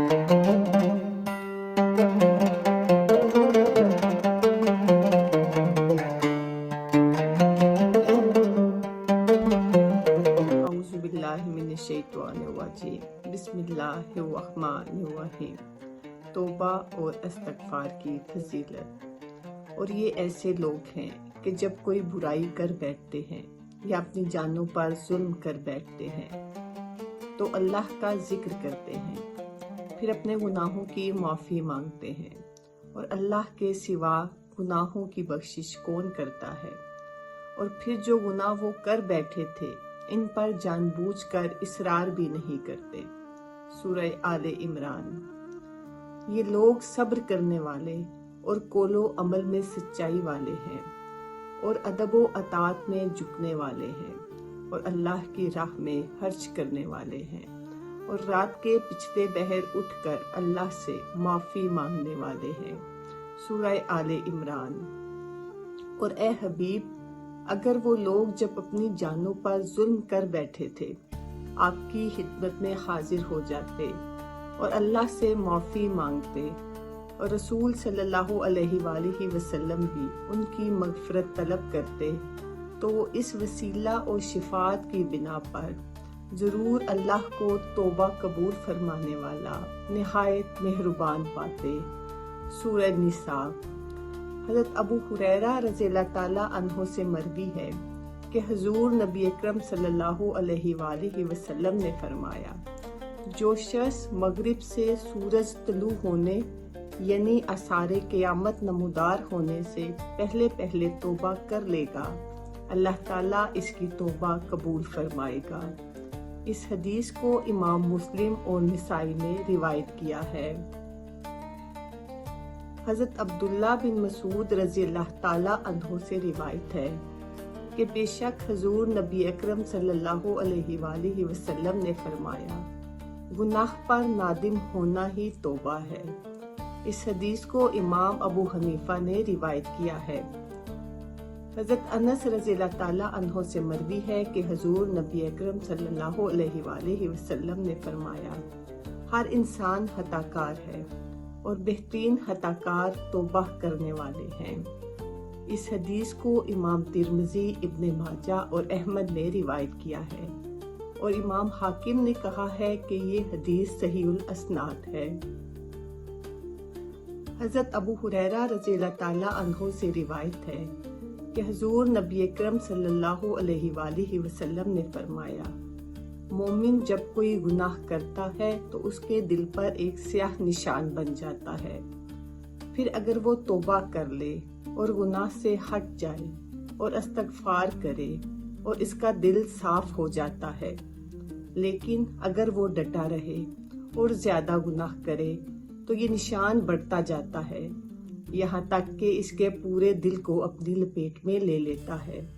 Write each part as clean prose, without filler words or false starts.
बिस्मिल्लाहिर्रहमानिर्रहीम। बिस्मिल्लाहिर्रहमानिर्रहीम। तौबा और इस्तग़फ़ार की फजीलत। और ये ऐसे लोग हैं कि जब कोई बुराई कर बैठते हैं या अपनी जानों पर जुल्म कर बैठते हैं तो अल्लाह का जिक्र करते हैं, फिर अपने गुनाहों की माफ़ी मांगते हैं। और अल्लाह के सिवा गुनाहों की बख्शिश कौन करता है। और फिर जो गुनाह वो कर बैठे थे इन पर जानबूझकर इसरार भी नहीं करते। सूरह आले इमरान। ये लोग सब्र करने वाले और कोलो अमल में सच्चाई वाले हैं और अदब व अतात में झुकने वाले हैं और अल्लाह की राह में खर्च करने वाले हैं और रात के पिछले पहर उठकर अल्लाह से माफ़ी मांगने वाले हैं। सूरह आले इमरान। और ए हबीब, अगर वो लोग जब अपनी जानों पर जुल्म कर बैठे थे आपकी खिदमत में हाजिर हो जाते और अल्लाह से माफ़ी मांगते और रसूल सल्लल्लाहु अलैहि वसल्लम भी उनकी मग़फ़िरत तलब करते तो वो इस वसीला और शिफात की बिना पर ज़रूर अल्लाह को तौबा कबूल फरमाने वाला निहायत मेहरबान पाते। सूरह निसा। हज़रत अबू हुरैरा रज़ियल्लाहु ताला अन्हो से मरवी है कि हुज़ूर नबी अकरम सल्लल्लाहु अलैहि वसल्लम ने फरमाया, जो शख्स मगरिब से सूरज तलू होने यानी आसारे क़यामत नमूदार होने से पहले पहले तौबा कर लेगा, अल्लाह ताला इसकी तौबा कबूल फरमाएगा। इस हदीस को इमाम मुस्लिम और निसाई ने रिवायत किया है। हज़रत अब्दुल्ला बिन मसूद रज़ियल्लाहु ताला अन्हो से रिवायत है कि बेशक हुज़ूर नबी अकरम सल्लल्लाहु अलैहि वसल्लम ने फरमाया, गुनाह पर नादिम होना ही तौबा है। इस हदीस को इमाम अबू हनीफा ने रिवायत किया है। हज़रत अनस रज़ियल्लाहु ताला अन्हो से मरवी है कि हुज़ूर नबी अकरम सल्लल्लाहु अलैहि वसल्लम ने फरमाया, हर इंसान खताकार है और बेहतरीन खताकार तौबा करने वाले हैं। इस हदीस को इमाम तिरमिज़ी, इब्न माजा और अहमद ने रिवायत किया है और इमाम हाकिम ने कहा है कि ये हदीस सहीहुल अस्नाद है। हज़रत अबू हुरैरा रज़ियल्लाहु ताला अन्हो से रिवायत है कि हुज़ूर नबी अकरम सल्लल्लाहु अलैहि वसल्लम ने फरमाया, मोमिन जब कोई गुनाह करता है तो उसके दिल पर एक स्याह निशान बन जाता है। फिर अगर वो तौबा कर ले और गुनाह से हट जाए और इस्तग़फ़ार करे और इसका दिल साफ हो जाता है। लेकिन अगर वो डटा रहे और ज्यादा गुनाह करे तो ये निशान बढ़ता जाता है, यहाँ तक कि इसके पूरे दिल को अपनी लपेट में ले लेता है।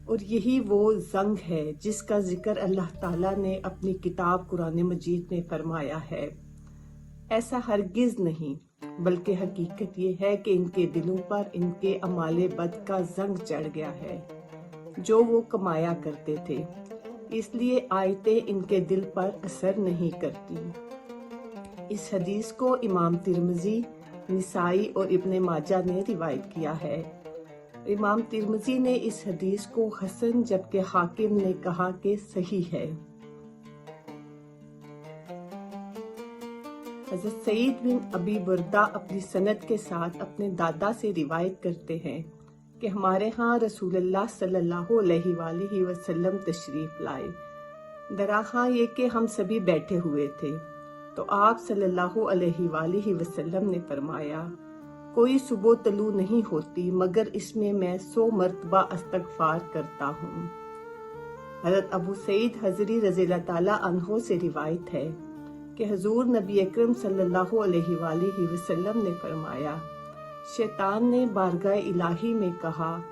और यही वो जंग है जिसका जिक्र अल्लाह ताला ने अपनी किताब कुरान मजीद में फरमाया है। ऐसा हरगिज नहीं, बल्कि हकीकत ये है कि इनके दिलों पर इनके अमाले बद का जंग चढ़ गया है जो वो कमाया करते थे, इसलिए आयतें इनके दिल पर असर नहीं करती। इस हदीस को इमाम तिरमिज़ी, निसाई और इब्न माजा ने रिवायत किया है। इमाम तिरमिज़ी ने इस हदीस को हसन जबकि हाकिम ने कहा कि सही है। हज़रत सईद बिन अबी बुरदा अपनी सनद के साथ अपने दादा से रिवायत करते हैं कि हमारे यहाँ रसूलुल्लाह सल्लल्लाहु अलैहि वसल्लम तशरीफ लाए। दराहा ये कि हम सभी बैठे हुए थे तो आप सल्लल्लाहु अलैहि वसल्लम ने फरमाया, कोई सुबह तलू नहीं होती मगर इसमें मैं 100 मरतबा इस्तग़फ़ार करता हूँ। हज़रत अबू सईद हज़री रज़ियल्लाहु ताला अन्हो से रिवायत है कि हुज़ूर नबी अकरम सल्लल्लाहु अलैहि वसल्लम ने फरमाया, शैतान ने बारगाह इलाही में कहा,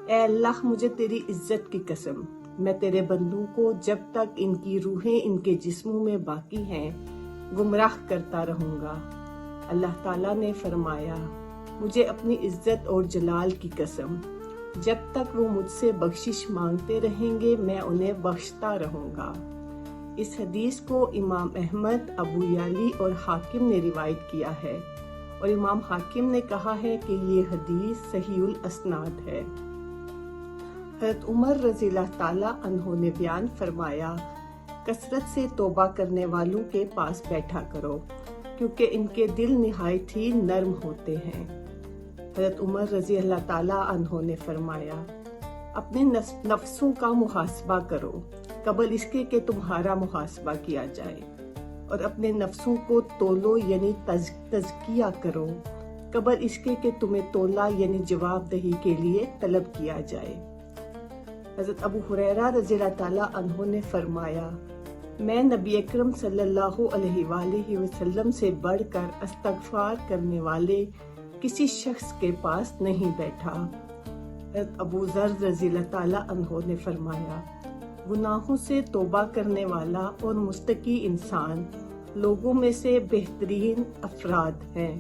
ए अल्लाह, मुझे तेरी इज्जत की कसम, मैं तेरे बंदों को जब तक इनकी रूहें इनके जिस्मों में बाकी हैं गुमराह करता रहूंगा। अल्लाह ताला ने फरमाया, मुझे अपनी इज्जत और जलाल की कसम, जब तक वो मुझसे बख्शिश मांगते रहेंगे मैं उन्हें बख्शता रहूंगा। اس حدیث کو امام احمد، ابو یعلی اور حاکم نے روایت کیا ہے، اور امام حاکم نے کہا ہے کہ یہ حدیث صحیح الاسناد ہے۔ حضرت عمر رضی اللہ تعالیٰ عنہ نے بیان فرمایا، کثرت سے توبہ کرنے والوں کے پاس بیٹھا کرو، کیونکہ ان کے دل نہایت ہی نرم ہوتے ہیں۔ حضرت عمر رضی اللہ تعالیٰ عنہ نے فرمایا، اپنے نفسوں کا محاسبہ کرو قبل اس کے کہ تمہارا محاسبہ کیا جائے، اور اپنے نفسوں کو تولو یعنی تزکیہ کرو قبل اس کے کہ تمہیں تولا یعنی جواب دہی کے لیے طلب کیا جائے۔ حضرت ابو ہریرہ رضی اللہ تعالیٰ عنہ نے فرمایا، میں نبی اکرم صلی اللہ علیہ وآلہ وسلم سے بڑھ کر استغفار کرنے والے کسی شخص کے پاس نہیں بیٹھا۔ حضرت ابو ذر رضی اللہ تعالیٰ عنہ نے فرمایا، گناہوں سے توبہ کرنے والا اور مستقی انسان لوگوں میں سے بہترین افراد ہیں۔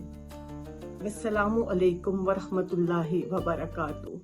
السلام علیکم ورحمۃ اللہ وبرکاتہ۔